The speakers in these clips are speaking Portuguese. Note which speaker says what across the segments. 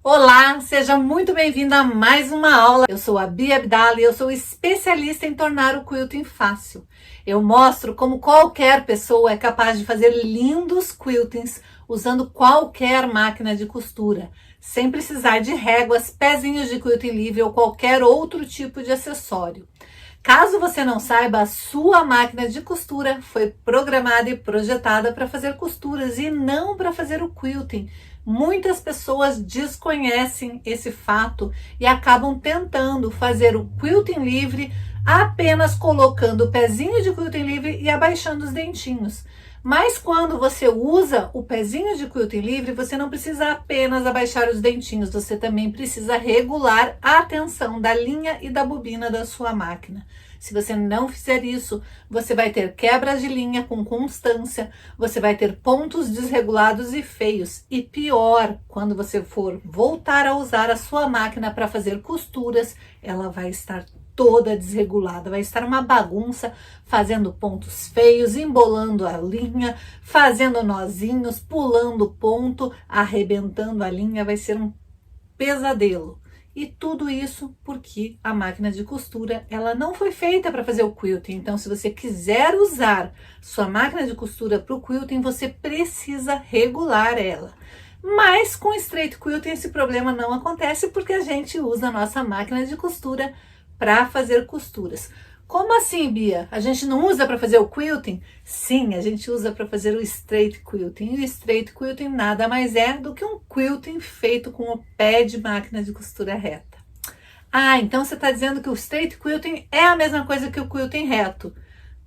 Speaker 1: Olá, seja muito bem-vindo a mais uma aula. Eu sou a Bia Abdala e eu sou especialista em tornar o quilting fácil. Eu mostro como qualquer pessoa é capaz de fazer lindos quiltings usando qualquer máquina de costura, sem precisar de réguas, pezinhos de quilting livre ou qualquer outro tipo de acessório. Caso você não saiba, a sua máquina de costura foi programada e projetada para fazer costuras e não para fazer o quilting. Muitas pessoas desconhecem esse fato e acabam tentando fazer o quilting livre apenas colocando o pezinho de quilting livre e abaixando os dentinhos. Mas quando você usa o pezinho de quilting livre, você não precisa apenas abaixar os dentinhos, você também precisa regular a tensão da linha e da bobina da sua máquina. Se você não fizer isso, você vai ter quebras de linha com constância, você vai ter pontos desregulados e feios. E pior, quando você for voltar a usar a sua máquina para fazer costuras, ela vai estar toda desregulada, vai estar uma bagunça, fazendo pontos feios, embolando a linha, fazendo nozinhos, pulando ponto, arrebentando a linha, vai ser um pesadelo. E tudo isso porque a máquina de costura, ela não foi feita para fazer o quilting. Então, se você quiser usar sua máquina de costura para o quilting, você precisa regular ela. Mas com straight quilting esse problema não acontece porque a gente usa a nossa máquina de costura para fazer costuras. Como assim, Bia? A gente não usa para fazer o quilting? Sim, a gente usa para fazer o straight quilting. E o straight quilting nada mais é do que um quilting feito com o pé de máquina de costura reta. Ah, então você está dizendo que o straight quilting é a mesma coisa que o quilting reto?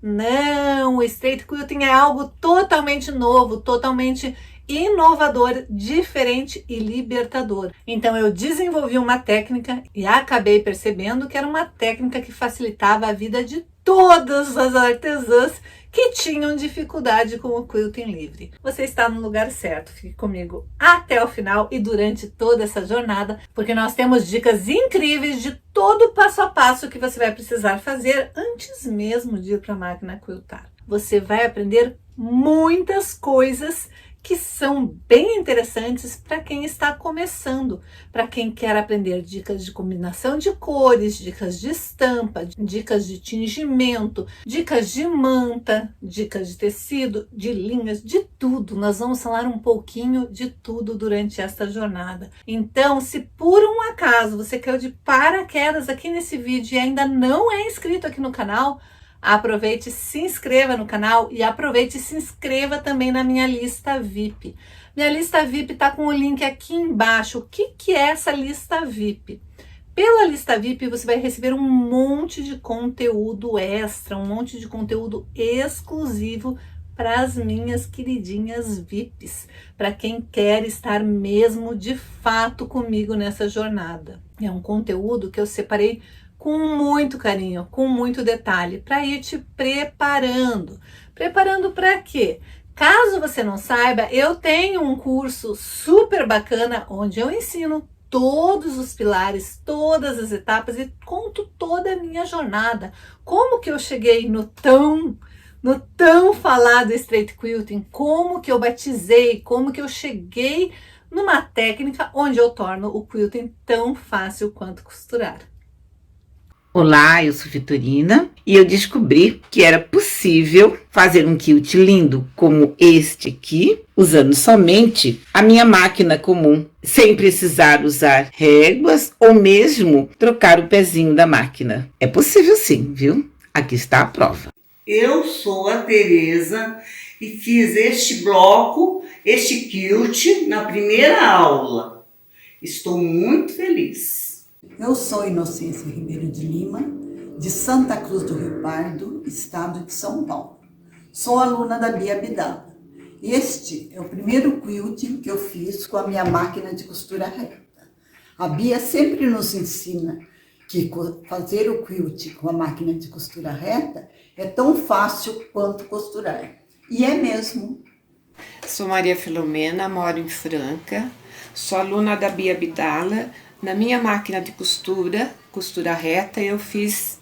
Speaker 1: Não, o straight quilting é algo totalmente novo, totalmente inovador, diferente e libertador. Então eu desenvolvi uma técnica e acabei percebendo que era uma técnica que facilitava a vida de todas as artesãs que tinham dificuldade com o quilting livre. Você está no lugar certo, fique comigo até o final e durante toda essa jornada, porque nós temos dicas incríveis de todo o passo a passo que você vai precisar fazer antes mesmo de ir para a máquina quiltar. Você vai aprender muitas coisas que são bem interessantes para quem está começando, para quem quer aprender dicas de combinação de cores, dicas de estampa, dicas de tingimento, dicas de manta, dicas de tecido, de linhas, de tudo. Nós vamos falar um pouquinho de tudo durante esta jornada. Então, se por um acaso você caiu de paraquedas aqui nesse vídeo e ainda não é inscrito aqui no canal, aproveite e se inscreva no canal e aproveite e se inscreva também na minha lista VIP. Minha lista VIP está com o link aqui embaixo. O que é essa lista VIP? Pela lista VIP você vai receber um monte de conteúdo extra, um monte de conteúdo exclusivo para as minhas queridinhas VIPs, para quem quer estar mesmo de fato comigo nessa jornada. É um conteúdo que eu separei com muito carinho, com muito detalhe, para ir te preparando. Preparando para quê? Caso você não saiba, eu tenho um curso super bacana onde eu ensino todos os pilares, todas as etapas e conto toda a minha jornada. Como que eu cheguei no tão falado straight quilting, como que eu batizei, como que eu cheguei numa técnica onde eu torno o quilting tão fácil quanto costurar.
Speaker 2: Olá, eu sou Vitorina e eu descobri que era possível fazer um quilt lindo como este aqui, usando somente a minha máquina comum, sem precisar usar réguas ou mesmo trocar o pezinho da máquina. É possível sim, viu? Aqui está a prova.
Speaker 3: Eu sou a Tereza e fiz este bloco, este quilt na primeira aula. Estou muito feliz.
Speaker 4: Eu sou Inocência Ribeiro de Lima, de Santa Cruz do Rio Pardo, estado de São Paulo. Sou aluna da Bia Abdala. Este é o primeiro quilting que eu fiz com a minha máquina de costura reta. A Bia sempre nos ensina que fazer o quilting com a máquina de costura reta é tão fácil quanto costurar. E é mesmo.
Speaker 5: Sou Maria Filomena, moro em Franca, sou aluna da Bia Abdala. Na minha máquina de costura reta, eu fiz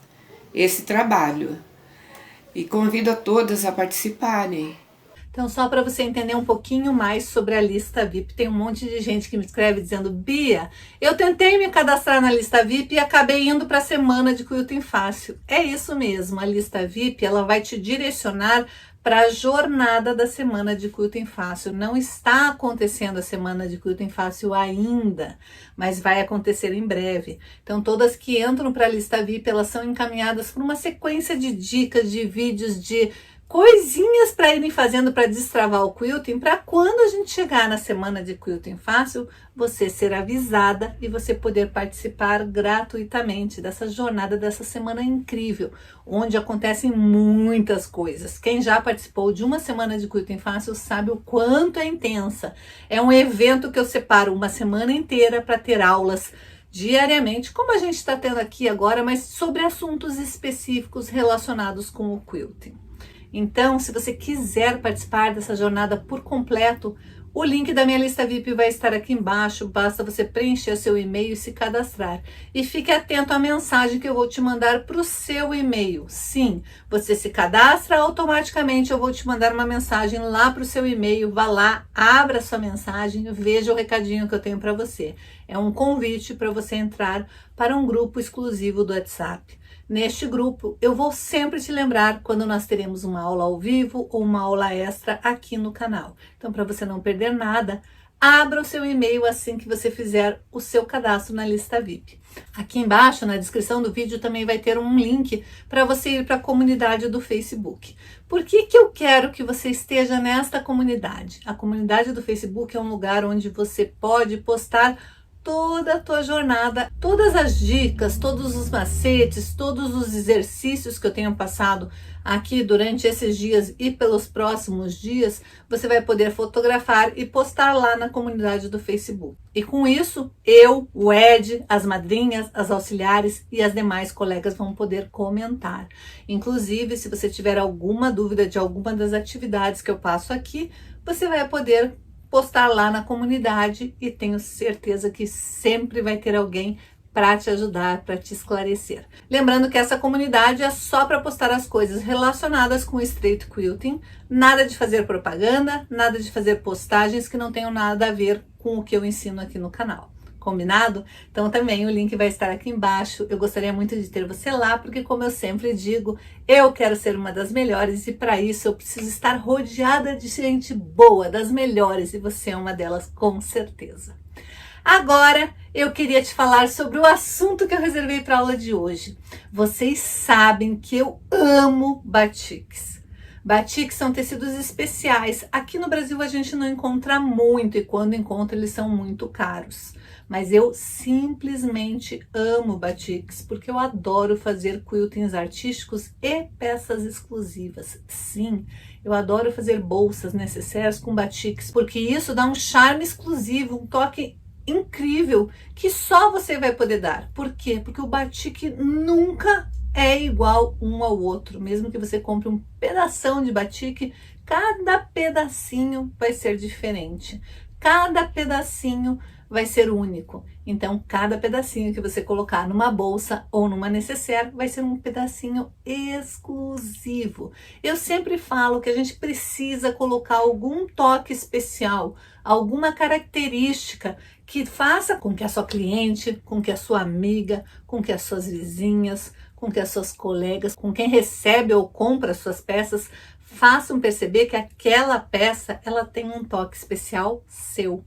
Speaker 5: esse trabalho. E convido a todas a participarem.
Speaker 1: Então, só para você entender um pouquinho mais sobre a lista VIP, tem um monte de gente que me escreve dizendo: Bia, eu tentei me cadastrar na lista VIP e acabei indo para a semana de Quilting Fácil. É isso mesmo, a lista VIP ela vai te direcionar para a jornada da semana de Quilting Fácil. Não está acontecendo a semana de Quilting Fácil ainda, mas vai acontecer em breve. Então, todas que entram para a lista VIP, elas são encaminhadas por uma sequência de dicas, de vídeos, de coisinhas para irem fazendo para destravar o quilting, para quando a gente chegar na semana de Quilting Fácil, você ser avisada e você poder participar gratuitamente dessa jornada, dessa semana incrível, onde acontecem muitas coisas. Quem já participou de uma semana de Quilting Fácil sabe o quanto é intensa. É um evento que eu separo uma semana inteira para ter aulas diariamente, como a gente está tendo aqui agora, mas sobre assuntos específicos relacionados com o quilting. Então, se você quiser participar dessa jornada por completo, o link da minha lista VIP vai estar aqui embaixo, basta você preencher seu e-mail e se cadastrar. E fique atento à mensagem que eu vou te mandar para o seu e-mail. Sim, você se cadastra automaticamente, eu vou te mandar uma mensagem lá para o seu e-mail, vá lá, abra sua mensagem, veja o recadinho que eu tenho para você. É um convite para você entrar para um grupo exclusivo do WhatsApp. Neste grupo, eu vou sempre te lembrar quando nós teremos uma aula ao vivo ou uma aula extra aqui no canal. Então, para você não perder nada, abra o seu e-mail assim que você fizer o seu cadastro na lista VIP. Aqui embaixo, na descrição do vídeo, também vai ter um link para você ir para a comunidade do Facebook. Por que eu quero que você esteja nesta comunidade? A comunidade do Facebook é um lugar onde você pode postar toda a tua jornada, todas as dicas, todos os macetes, todos os exercícios que eu tenho passado aqui durante esses dias e pelos próximos dias, você vai poder fotografar e postar lá na comunidade do Facebook. E com isso, eu, o Ed, as madrinhas, as auxiliares e as demais colegas vão poder comentar. Inclusive, se você tiver alguma dúvida de alguma das atividades que eu passo aqui, você vai poder postar lá na comunidade e tenho certeza que sempre vai ter alguém para te ajudar, para te esclarecer. Lembrando que essa comunidade é só para postar as coisas relacionadas com o Straight Quilting, nada de fazer propaganda, nada de fazer postagens que não tenham nada a ver com o que eu ensino aqui no canal. Combinado? Então também o link vai estar aqui embaixo. Eu gostaria muito de ter você lá, porque como eu sempre digo, eu quero ser uma das melhores e para isso eu preciso estar rodeada de gente boa, das melhores, e você é uma delas com certeza. Agora eu queria te falar sobre o assunto que eu reservei para a aula de hoje. Vocês sabem que eu amo batiks. Batiks são tecidos especiais. Aqui no Brasil a gente não encontra muito e quando encontra eles são muito caros. Mas eu simplesmente amo batiks porque eu adoro fazer quiltings artísticos e peças exclusivas. Sim, eu adoro fazer bolsas necessárias com batiks porque isso dá um charme exclusivo, um toque incrível que só você vai poder dar. Por quê? Porque o batik nunca é igual um ao outro. Mesmo que você compre um pedação de batik, cada pedacinho vai ser diferente. Cada pedacinho vai ser único. Então, cada pedacinho que você colocar numa bolsa ou numa nécessaire vai ser um pedacinho exclusivo. Eu sempre falo que a gente precisa colocar algum toque especial, alguma característica que faça com que a sua cliente, com que a sua amiga, com que as suas vizinhas, com que as suas colegas, com quem recebe ou compra as suas peças, façam perceber que aquela peça ela tem um toque especial seu.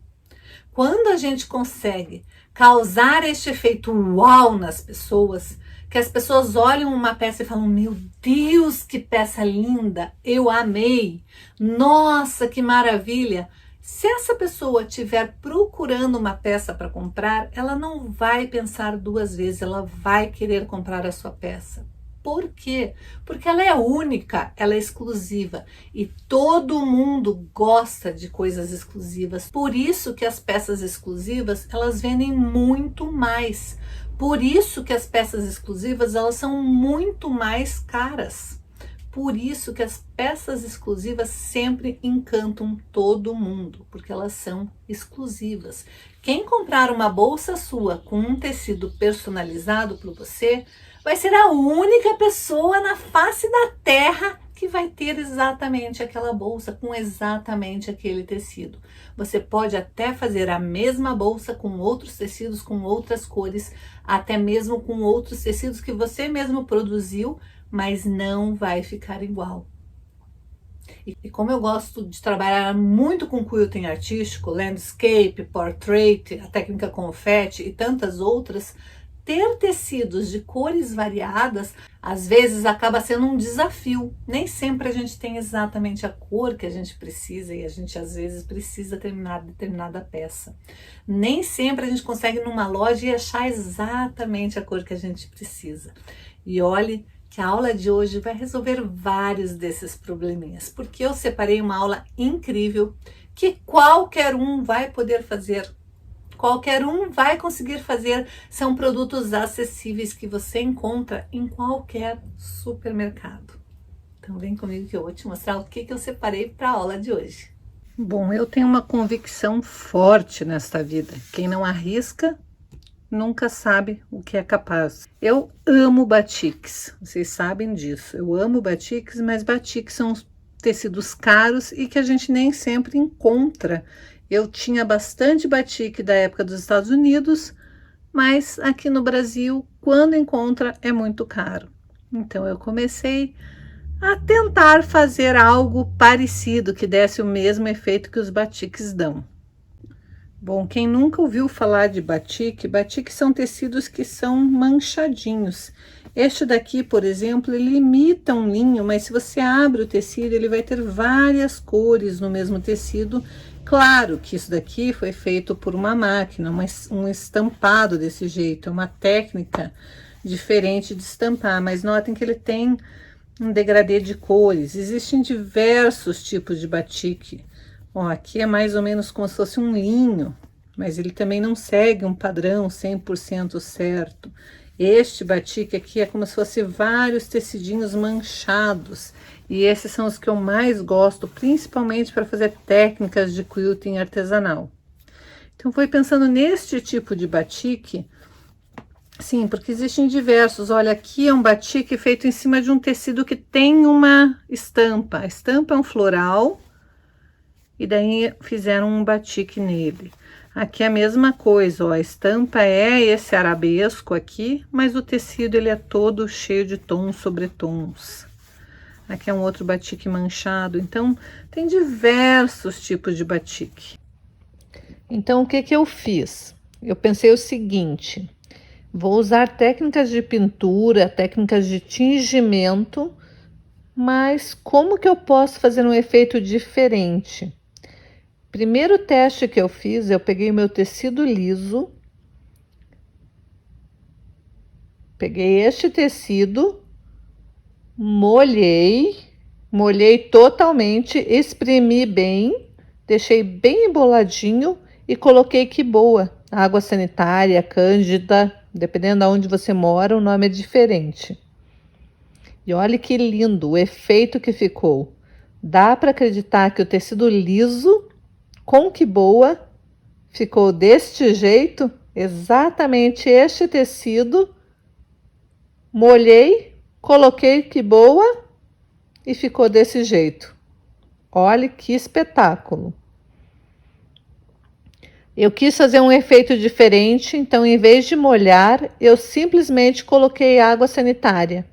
Speaker 1: Quando a gente consegue causar este efeito uau nas pessoas, que as pessoas olham uma peça e falam: meu Deus, que peça linda, eu amei, nossa, que maravilha. Se essa pessoa estiver procurando uma peça para comprar, ela não vai pensar duas vezes, ela vai querer comprar a sua peça. Por quê? Porque ela é única, ela é exclusiva e todo mundo gosta de coisas exclusivas. Por isso que as peças exclusivas, elas vendem muito mais. Por isso que as peças exclusivas, elas são muito mais caras. Por isso que as peças exclusivas sempre encantam todo mundo, porque elas são exclusivas. Quem comprar uma bolsa sua com um tecido personalizado para você, vai ser a única pessoa na face da terra que vai ter exatamente aquela bolsa com exatamente aquele tecido. Você pode até fazer a mesma bolsa com outros tecidos, com outras cores, até mesmo com outros tecidos que você mesmo produziu, mas não vai ficar igual. E como eu gosto de trabalhar muito com quilting artístico, landscape, portrait, a técnica confete e tantas outras, ter tecidos de cores variadas, às vezes acaba sendo um desafio. Nem sempre a gente tem exatamente a cor que a gente precisa e a gente às vezes precisa terminar determinada peça. Nem sempre a gente consegue numa loja e achar exatamente a cor que a gente precisa. E olhe que a aula de hoje vai resolver vários desses probleminhas, porque eu separei uma aula incrível que qualquer um vai poder fazer. Qualquer um vai conseguir fazer, são produtos acessíveis que você encontra em qualquer supermercado. Então vem comigo que eu vou te mostrar o que eu separei para a aula de hoje.
Speaker 6: Bom, eu tenho uma convicção forte nesta vida. Quem não arrisca, nunca sabe o que é capaz. Eu amo batiks, vocês sabem disso. Eu amo batiks, mas batiks são tecidos caros e que a gente nem sempre encontra. Eu tinha bastante batik da época dos Estados Unidos, mas aqui no Brasil, quando encontra, é muito caro. Então eu comecei a tentar fazer algo parecido, que desse o mesmo efeito que os batiks dão. Bom, quem nunca ouviu falar de batik, batik são tecidos que são manchadinhos. Este daqui, por exemplo, ele imita um linho, mas se você abre o tecido, ele vai ter várias cores no mesmo tecido. Claro que isso daqui foi feito por uma máquina, um estampado desse jeito, é uma técnica diferente de estampar, mas notem que ele tem um degradê de cores. Existem diversos tipos de batik. Ó, aqui é mais ou menos como se fosse um linho, mas ele também não segue um padrão 100% certo. Este batik aqui é como se fosse vários tecidinhos manchados. E esses são os que eu mais gosto, principalmente para fazer técnicas de quilting artesanal. Então, fui pensando neste tipo de batik. Sim, porque existem diversos. Olha, aqui é um batik feito em cima de um tecido que tem uma estampa. A estampa é um floral. E daí fizeram um batik nele. Aqui é a mesma coisa, ó, a estampa é esse arabesco aqui, mas o tecido ele é todo cheio de tons sobre tons. Aqui é um outro batik manchado, então tem diversos tipos de batik. Então o que eu fiz? Eu pensei o seguinte, vou usar técnicas de pintura, técnicas de tingimento, mas como que eu posso fazer um efeito diferente? Primeiro teste que eu fiz, eu peguei o meu tecido liso, peguei este tecido, molhei totalmente, espremi bem, deixei bem emboladinho e coloquei Quiboa, água sanitária, cândida, dependendo de onde você mora, o nome é diferente. E olha que lindo o efeito que ficou. Dá para acreditar que o tecido liso com Quiboa ficou deste jeito, exatamente este tecido, molhei, coloquei Quiboa e ficou desse jeito. Olha que espetáculo! Eu quis fazer um efeito diferente, então em vez de molhar, eu simplesmente coloquei água sanitária.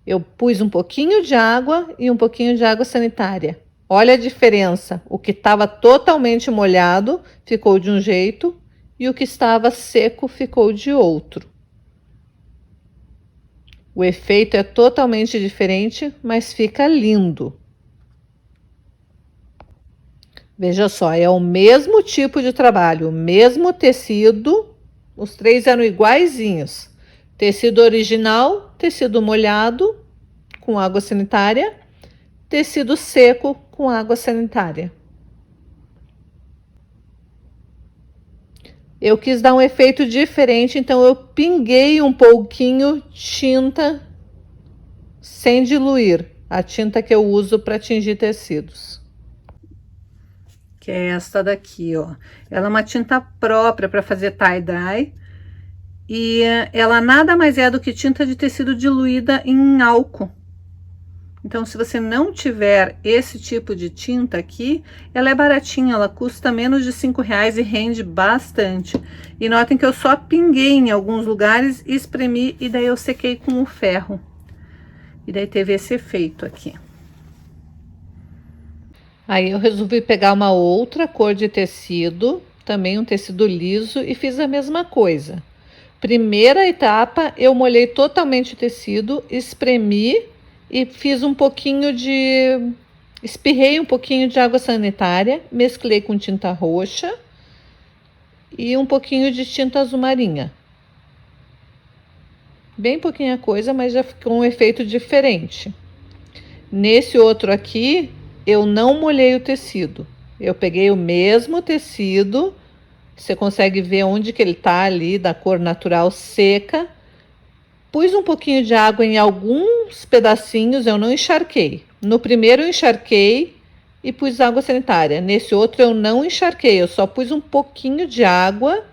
Speaker 6: Eu pus um pouquinho de água e um pouquinho de água sanitária. Olha a diferença, o que estava totalmente molhado ficou de um jeito e o que estava seco ficou de outro. O efeito é totalmente diferente, mas fica lindo. Veja só, é o mesmo tipo de trabalho, o mesmo tecido, os três eram iguaizinhos. Tecido original, tecido molhado com água sanitária, tecido seco com água sanitária. Eu quis dar um efeito diferente, então eu pinguei um pouquinho tinta sem diluir, a tinta que eu uso para tingir tecidos. Que é esta daqui, ó. Ela é uma tinta própria para fazer tie-dye e ela nada mais é do que tinta de tecido diluída em álcool. Então, se você não tiver esse tipo de tinta aqui, ela é baratinha, ela custa menos de R$5 e rende bastante. E notem que eu só pinguei em alguns lugares, espremi e daí eu sequei com o ferro. E daí teve esse efeito aqui. Aí eu resolvi pegar uma outra cor de tecido, também um tecido liso, e fiz a mesma coisa. Primeira etapa, eu molhei totalmente o tecido, espremi e fiz um pouquinho de... espirrei um pouquinho de água sanitária, mesclei com tinta roxa e um pouquinho de tinta azul marinha. Bem pouquinha coisa, mas já ficou um efeito diferente. Nesse outro aqui, eu não molhei o tecido. Eu peguei o mesmo tecido, você consegue ver onde que ele tá ali, da cor natural seca. Pus um pouquinho de água em alguns pedacinhos, eu não encharquei. No primeiro eu encharquei e pus água sanitária. Nesse outro eu não encharquei, eu só pus um pouquinho de água.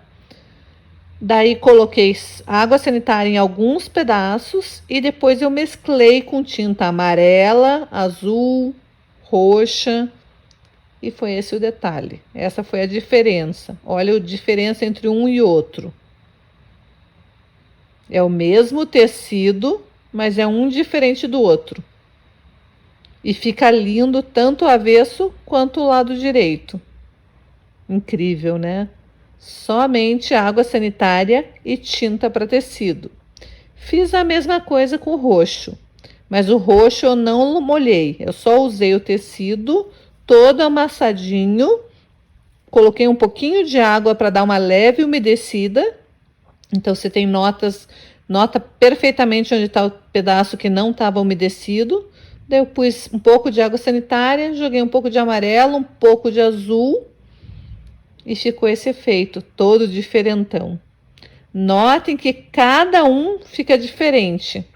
Speaker 6: Daí coloquei água sanitária em alguns pedaços e depois eu mesclei com tinta amarela, azul, roxa. E foi esse o detalhe. Essa foi a diferença. Olha a diferença entre um e outro. É o mesmo tecido, mas é um diferente do outro. E fica lindo tanto o avesso quanto o lado direito. Incrível, né? Somente água sanitária e tinta para tecido. Fiz a mesma coisa com o roxo, mas o roxo eu não molhei. Eu só usei o tecido todo amassadinho, coloquei um pouquinho de água para dar uma leve umedecida. Então você tem nota perfeitamente onde está o pedaço que não estava umedecido. Daí eu pus um pouco de água sanitária, joguei um pouco de amarelo, um pouco de azul e ficou esse efeito todo diferentão. Notem que cada um fica diferente.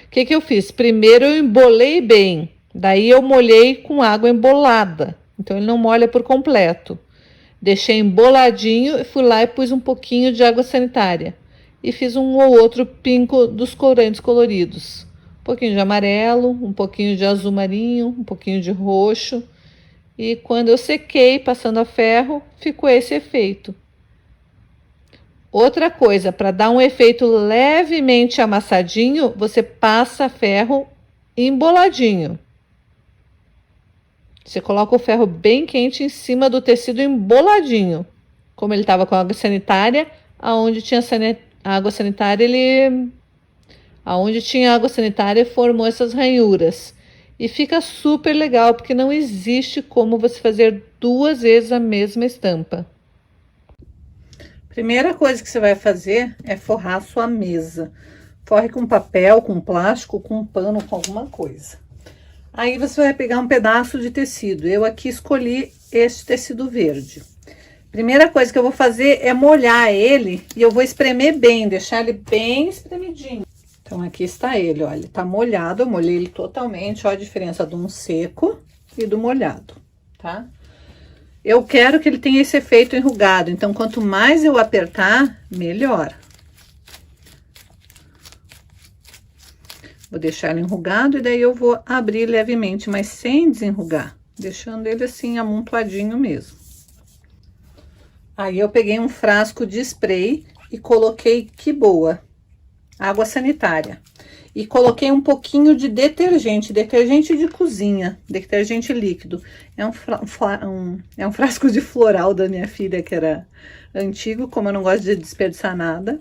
Speaker 6: O que eu fiz? Primeiro eu embolei bem, daí eu molhei com água embolada, então ele não molha por completo. Deixei emboladinho e fui lá e pus um pouquinho de água sanitária. E fiz um ou outro pingo dos corantes coloridos. Um pouquinho de amarelo, um pouquinho de azul marinho, um pouquinho de roxo. E quando eu sequei, passando a ferro, ficou esse efeito. Outra coisa, para dar um efeito levemente amassadinho, você passa ferro emboladinho. Você coloca o ferro bem quente em cima do tecido emboladinho. Como ele estava com água sanitária, aonde tinha água sanitária, aonde tinha água sanitária formou essas ranhuras. E fica super legal, porque não existe como você fazer duas vezes a mesma estampa. Primeira coisa que você vai fazer é forrar a sua mesa. Forre com papel, com plástico, com pano, com alguma coisa. Aí você vai pegar um pedaço de tecido. Eu aqui escolhi este tecido verde. Primeira coisa que eu vou fazer é molhar ele e eu vou espremer bem, deixar ele bem espremidinho. Então aqui está ele, olha, ele tá molhado, eu molhei ele totalmente, ó a diferença de um seco e do molhado, tá? Eu quero que ele tenha esse efeito enrugado, então quanto mais eu apertar, melhor. Vou deixar ele enrugado e daí eu vou abrir levemente, mas sem desenrugar, deixando ele assim amontoadinho mesmo. Aí eu peguei um frasco de spray e coloquei que boa, água sanitária. E coloquei um pouquinho de detergente de cozinha, detergente líquido. É um frasco de floral da minha filha, que era antigo, como eu não gosto de desperdiçar nada.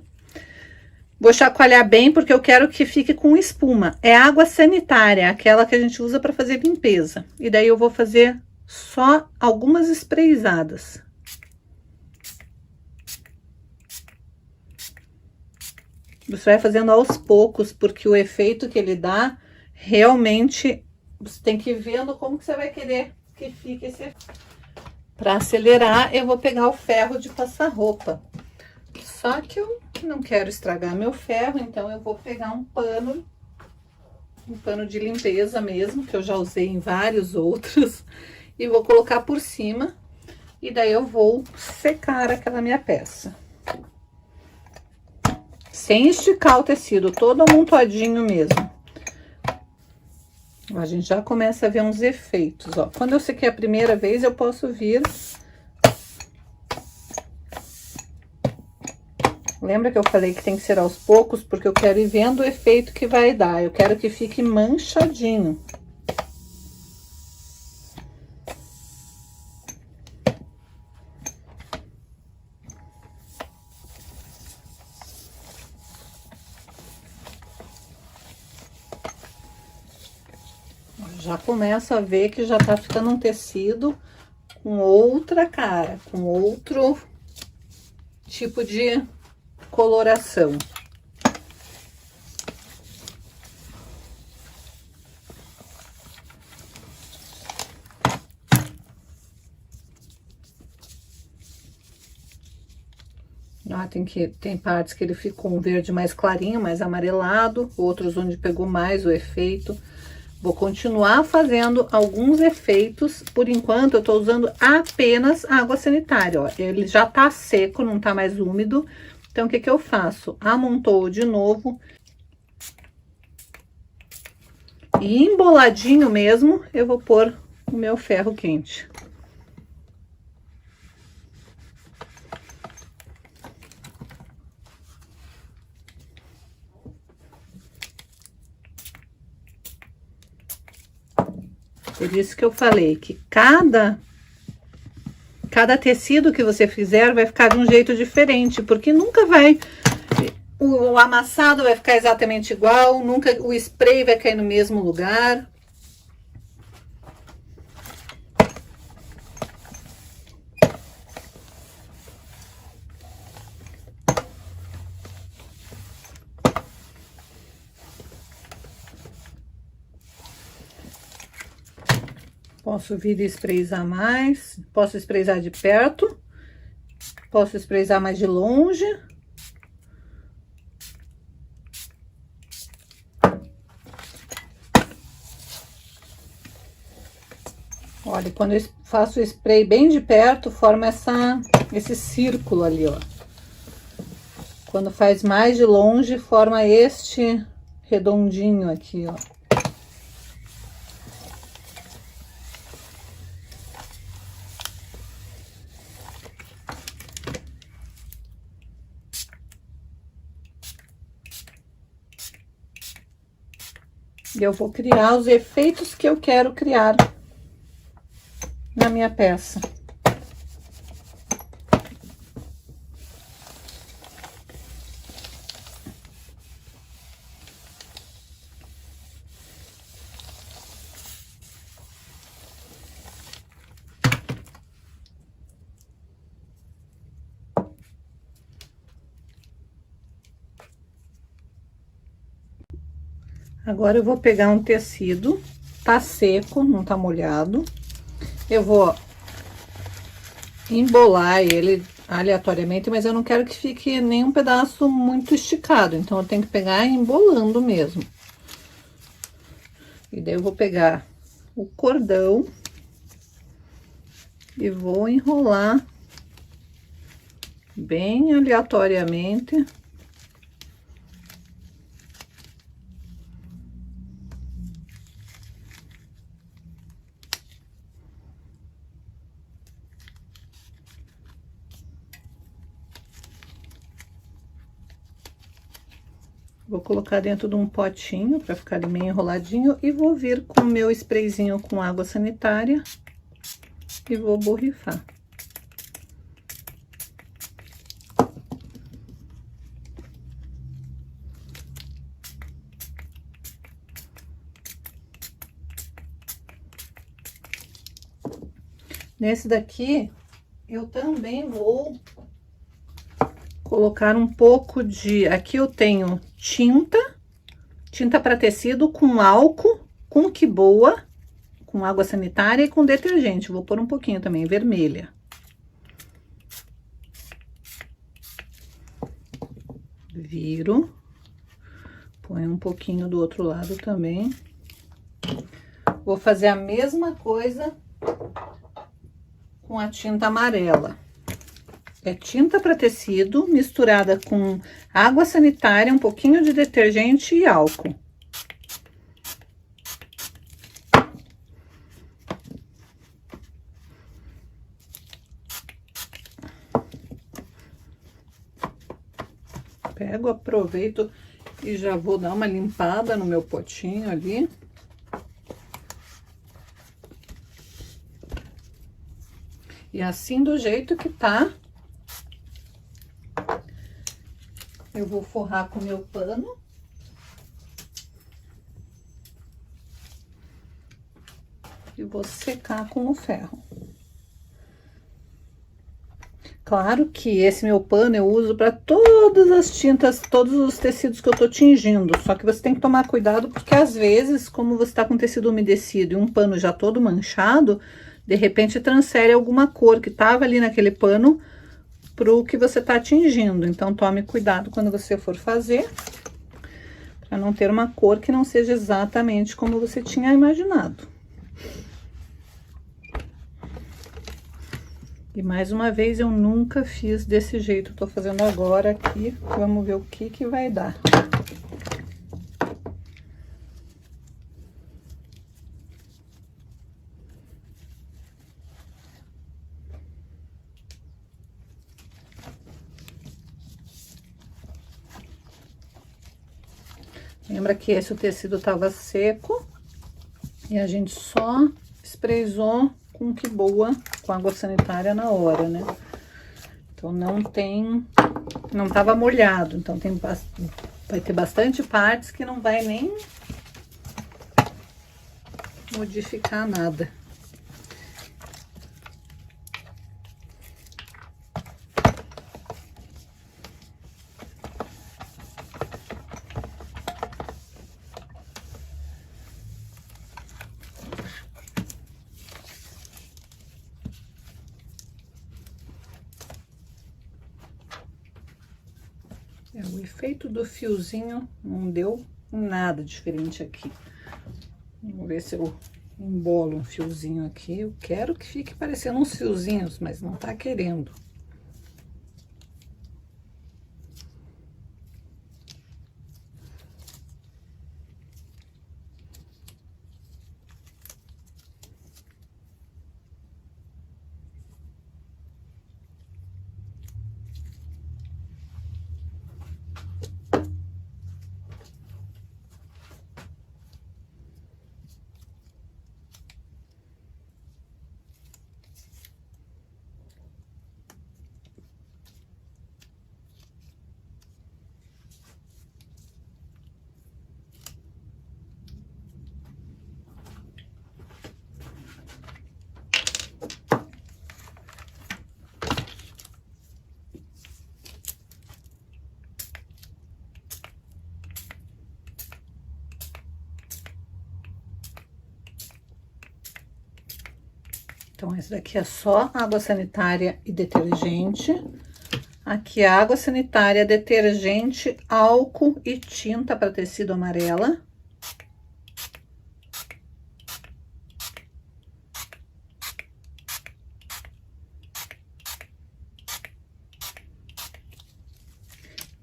Speaker 6: Vou chacoalhar bem, porque eu quero que fique com espuma. É água sanitária, aquela que a gente usa para fazer limpeza. E daí eu vou fazer só algumas sprayzadas. Você vai fazendo aos poucos, porque o efeito que ele dá, realmente, você tem que ir vendo como que você vai querer que fique esse efeito. Para acelerar, eu vou pegar o ferro de passar roupa. Só que eu não quero estragar meu ferro, então eu vou pegar um pano de limpeza mesmo, que eu já usei em vários outros, e vou colocar por cima, e daí eu vou secar aquela minha peça. Sem esticar o tecido, todo amontoadinho mesmo. A gente já começa a ver uns efeitos, ó. Quando eu sequei a primeira vez, eu posso vir... Lembra que eu falei que tem que ser aos poucos, porque eu quero ir vendo o efeito que vai dar. Eu quero que fique manchadinho. Já começo a ver que já tá ficando um tecido com outra cara, com outro tipo de coloração. Ah, tem partes que ele ficou um verde mais clarinho, mais amarelado, outros onde pegou mais o efeito. Vou continuar fazendo alguns efeitos. Por enquanto, eu tô usando apenas água sanitária, ó. Ele já tá seco, não tá mais úmido. Então, o que que eu faço? Amontou de novo. E emboladinho mesmo, eu vou pôr o meu ferro quente. Por isso que eu falei que cada tecido que você fizer vai ficar de um jeito diferente, porque nunca vai... O amassado vai ficar exatamente igual, nunca o spray vai cair no mesmo lugar. Posso vir e sprayzar mais, posso sprayzar de perto, posso sprayzar mais de longe. Olha, quando eu faço o spray bem de perto, forma esse círculo ali, ó. Quando faz mais de longe, forma este redondinho aqui, ó. E eu vou criar os efeitos que eu quero criar na minha peça. Agora eu vou pegar um tecido, tá seco, não tá molhado. Eu vou embolar ele aleatoriamente, mas eu não quero que fique nenhum pedaço muito esticado, então eu tenho que pegar embolando mesmo. E daí eu vou pegar o cordão e vou enrolar bem aleatoriamente. Vou colocar dentro de um potinho para ficar meio enroladinho e vou vir com o meu sprayzinho com água sanitária e vou borrifar. Nesse daqui, eu também vou colocar um pouco de... Aqui eu tenho tinta para tecido com álcool, com quiboa, com água sanitária e com detergente. Vou pôr um pouquinho também, vermelha. Viro. Põe um pouquinho do outro lado também. Vou fazer a mesma coisa com a tinta amarela. É tinta para tecido misturada com água sanitária, um pouquinho de detergente e álcool. pego, aproveito e já vou dar uma limpada no meu potinho ali. E assim, do jeito que tá, eu vou forrar com o meu pano. E vou secar com o ferro. Claro que esse meu pano eu uso para todas as tintas, todos os tecidos que eu tô tingindo. Só que você tem que tomar cuidado, porque às vezes, como você tá com tecido umedecido e um pano já todo manchado, de repente transfere alguma cor que tava ali naquele pano pro que você tá tingindo. Então tome cuidado quando você for fazer, para não ter uma cor que não seja exatamente como você tinha imaginado. E mais uma vez, eu nunca fiz desse jeito, tô fazendo agora aqui, vamos ver o que que vai dar. Lembra que esse o tecido tava seco e a gente só sprayzou com que boa, com água sanitária na hora, né? Então não tava molhado, então vai ter bastante partes que não vai nem modificar nada. O efeito do fiozinho não deu nada diferente aqui. Vamos ver se eu embolo um fiozinho aqui. Eu quero que fique parecendo uns fiozinhos, mas não tá querendo. Então, esse daqui é só água sanitária e detergente. Aqui, água sanitária, detergente, álcool e tinta para tecido amarela.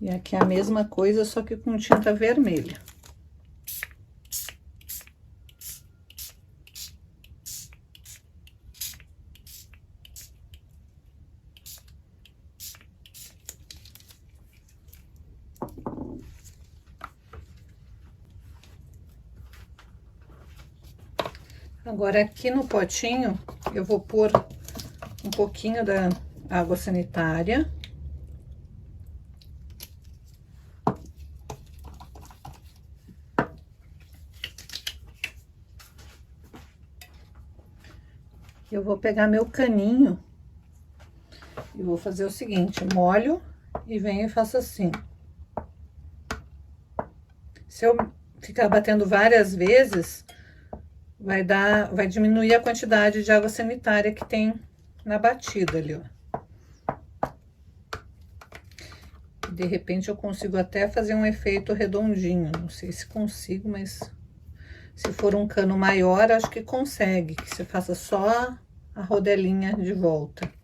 Speaker 6: E aqui é a mesma coisa, só que com tinta vermelha. Agora, aqui no potinho, eu vou pôr um pouquinho da água sanitária. Eu vou pegar meu caninho e vou fazer o seguinte, molho e venho e faço assim. Se eu ficar batendo várias vezes, vai diminuir a quantidade de água sanitária que tem na batida ali, ó. De repente eu consigo até fazer um efeito redondinho, não sei se consigo, mas se for um cano maior, acho que consegue, que você faça só a rodelinha de volta.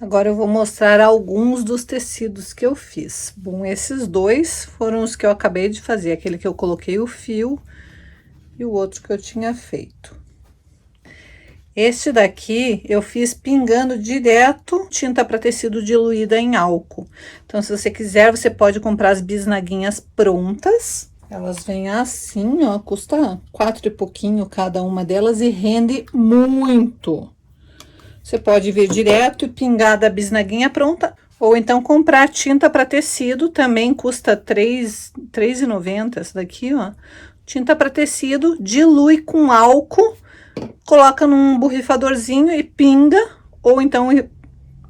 Speaker 6: Agora eu vou mostrar alguns dos tecidos que eu fiz. Bom, esses dois foram os que eu acabei de fazer, aquele que eu coloquei o fio e o outro que eu tinha feito. Este daqui eu fiz pingando direto tinta para tecido diluída em álcool. Então, se você quiser, você pode comprar as bisnaguinhas prontas. Elas vêm assim, ó, custa 4 e pouquinho cada uma delas e rende muito. Você pode vir direto e pingar da bisnaguinha pronta, ou então comprar tinta para tecido, também custa R$3,90 essa daqui, ó. Tinta para tecido, dilui com álcool, coloca num borrifadorzinho e pinga, ou então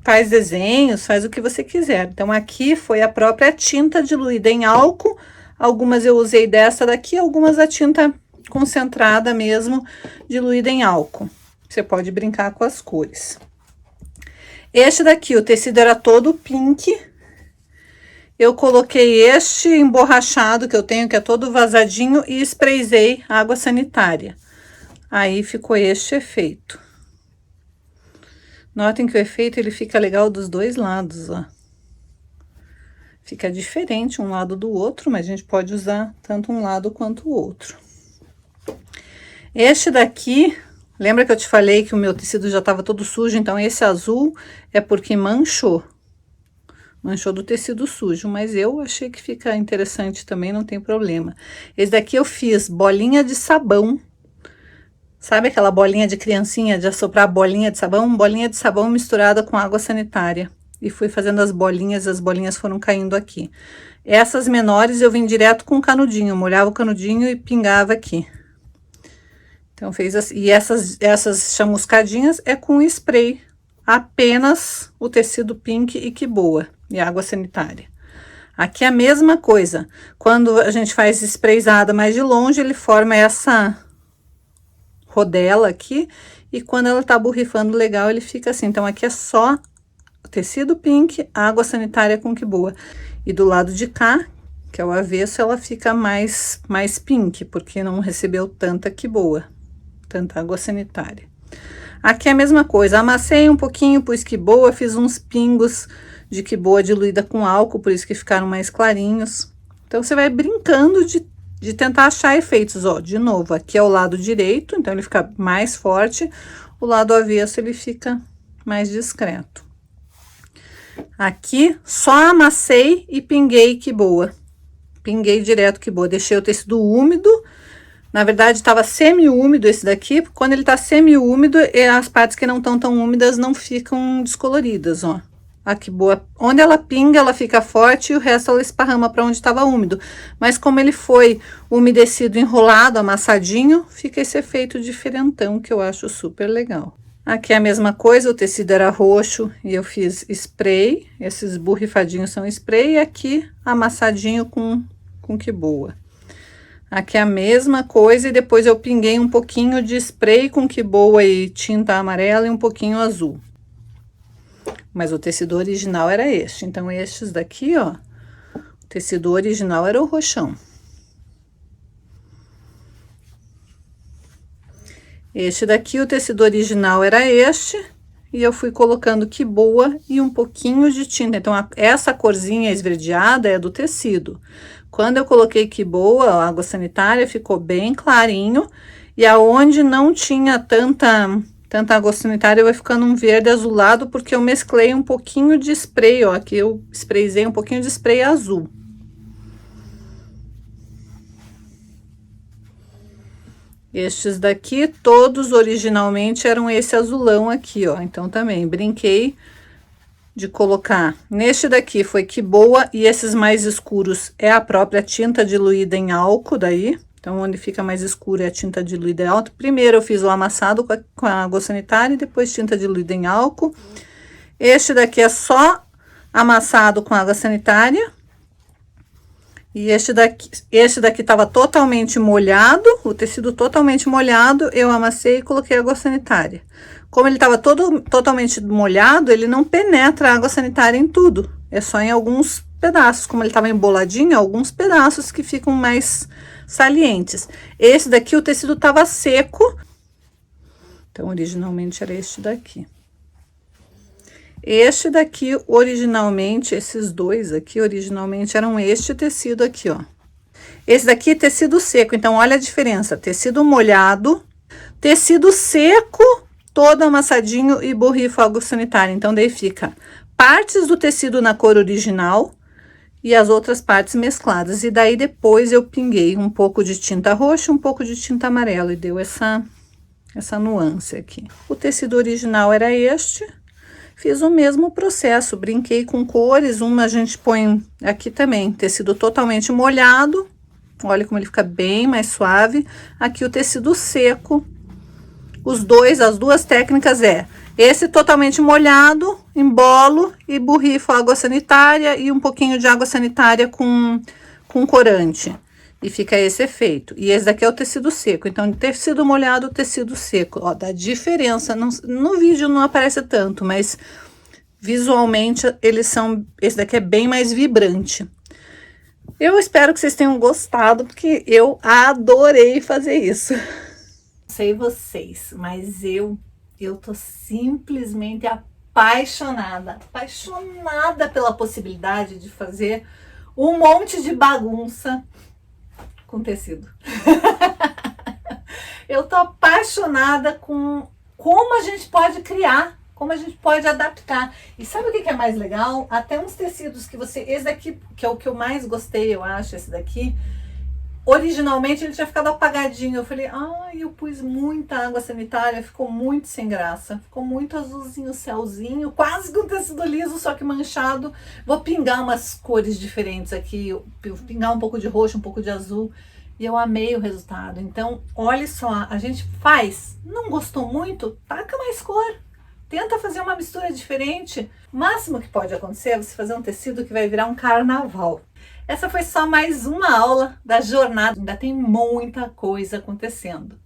Speaker 6: faz desenhos, faz o que você quiser. Então, aqui foi a própria tinta diluída em álcool, algumas eu usei dessa daqui, algumas a tinta concentrada mesmo, diluída em álcool. Você pode brincar com as cores. Este daqui, o tecido era todo pink. Eu coloquei este emborrachado que eu tenho, que é todo vazadinho, e sprayzei água sanitária. Aí ficou este efeito. Notem que o efeito ele fica legal dos dois lados, ó. Fica diferente um lado do outro, mas a gente pode usar tanto um lado quanto o outro. Este daqui, lembra que eu te falei que o meu tecido já estava todo sujo? Então, esse azul é porque manchou. Manchou do tecido sujo, mas eu achei que fica interessante também, não tem problema. Esse daqui eu fiz bolinha de sabão. Sabe aquela bolinha de criancinha, de assoprar bolinha de sabão? Bolinha de sabão misturada com água sanitária. E fui fazendo as bolinhas foram caindo aqui. Essas menores eu vim direto com o canudinho, molhava o canudinho e pingava aqui. Então, fez assim. E essas chamuscadinhas é com spray. Apenas o tecido pink e que boa. E água sanitária. Aqui é a mesma coisa. Quando a gente faz sprayzada mais de longe, ele forma essa rodela aqui. E quando ela tá borrifando legal, ele fica assim. Então, aqui é só tecido pink, água sanitária com que boa. E do lado de cá, que é o avesso, ela fica mais pink, porque não recebeu tanta que boa. Tanta água sanitária. Aqui é a mesma coisa, amassei um pouquinho, pus que boa, fiz uns pingos de que boa diluída com álcool, por isso que ficaram mais clarinhos. Então, você vai brincando de tentar achar efeitos, ó. De novo, aqui é o lado direito, então ele fica mais forte, o lado avesso ele fica mais discreto. Aqui, só amassei e pinguei que boa. Pinguei direto que boa, deixei o tecido úmido. Na verdade, estava semi-úmido esse daqui. Quando ele tá semi-úmido, as partes que não estão tão úmidas não ficam descoloridas, ó. Aqui, boa. Onde ela pinga, ela fica forte e o resto ela esparrama para onde estava úmido. Mas como ele foi umedecido, enrolado, amassadinho, fica esse efeito diferentão que eu acho super legal. Aqui é a mesma coisa, o tecido era roxo e eu fiz spray. Esses borrifadinhos são spray e aqui amassadinho com que boa. Aqui é a mesma coisa e depois eu pinguei um pouquinho de spray com que boa e tinta amarela e um pouquinho azul. Mas o tecido original era este. Então, estes daqui, ó, o tecido original era o roxão. Este daqui, o tecido original era este. E eu fui colocando que boa e um pouquinho de tinta. Então, essa corzinha esverdeada é do tecido. Quando eu coloquei que boa, a água sanitária ficou bem clarinho. E aonde não tinha tanta água sanitária, vai ficando um verde azulado, porque eu mesclei um pouquinho de spray, ó. Aqui eu sprayzei um pouquinho de spray azul. Estes daqui, todos originalmente eram esse azulão aqui, ó. Então, também brinquei de colocar. Neste daqui foi que boa, e esses mais escuros é a própria tinta diluída em álcool daí. Então, onde fica mais escuro é a tinta diluída em álcool. Primeiro eu fiz o amassado com a água sanitária e depois tinta diluída em álcool. Este daqui é só amassado com água sanitária. E este daqui estava totalmente molhado, o tecido totalmente molhado, eu amassei e coloquei água sanitária. Como ele estava totalmente molhado, ele não penetra a água sanitária em tudo, é só em alguns pedaços. Como ele estava emboladinho, alguns pedaços que ficam mais salientes. Esse daqui, o tecido estava seco, então originalmente era este daqui. Este daqui, originalmente, esses dois aqui, originalmente, eram este tecido aqui, ó. Esse daqui é tecido seco, então olha a diferença. Tecido molhado, tecido seco, todo amassadinho e borrifo água sanitária. Então, daí fica partes do tecido na cor original e as outras partes mescladas. E daí, depois, eu pinguei um pouco de tinta roxa, um pouco de tinta amarela e deu essa nuance aqui. O tecido original era este. Fiz o mesmo processo, brinquei com cores, uma a gente põe aqui também, tecido totalmente molhado, olha como ele fica bem mais suave. Aqui o tecido seco, as duas técnicas esse totalmente molhado, embolo e borrifo água sanitária e um pouquinho de água sanitária com corante. E fica esse efeito. E esse daqui é o tecido seco. Então, tecido molhado, tecido seco. Ó, dá diferença. No vídeo não aparece tanto, mas visualmente eles são... Esse daqui é bem mais vibrante. Eu espero que vocês tenham gostado, porque eu adorei fazer isso.
Speaker 1: Não sei vocês, mas eu tô simplesmente apaixonada pela possibilidade de fazer um monte de bagunça com tecido. Eu tô apaixonada com como a gente pode criar, como a gente pode adaptar. E sabe o que é mais legal? Até uns tecidos que esse daqui, que é o que eu mais gostei, eu acho, esse daqui, originalmente ele tinha ficado apagadinho. Eu falei, eu pus muita água sanitária, ficou muito sem graça, ficou muito azulzinho, céuzinho, quase com tecido liso, só que manchado. Vou pingar umas cores diferentes aqui, pingar um pouco de roxo, um pouco de azul, e eu amei o resultado. Então, olha só, a gente faz, não gostou muito, taca mais cor, tenta fazer uma mistura diferente. O máximo que pode acontecer é você fazer um tecido que vai virar um carnaval. Essa foi só mais uma aula da jornada, ainda tem muita coisa acontecendo.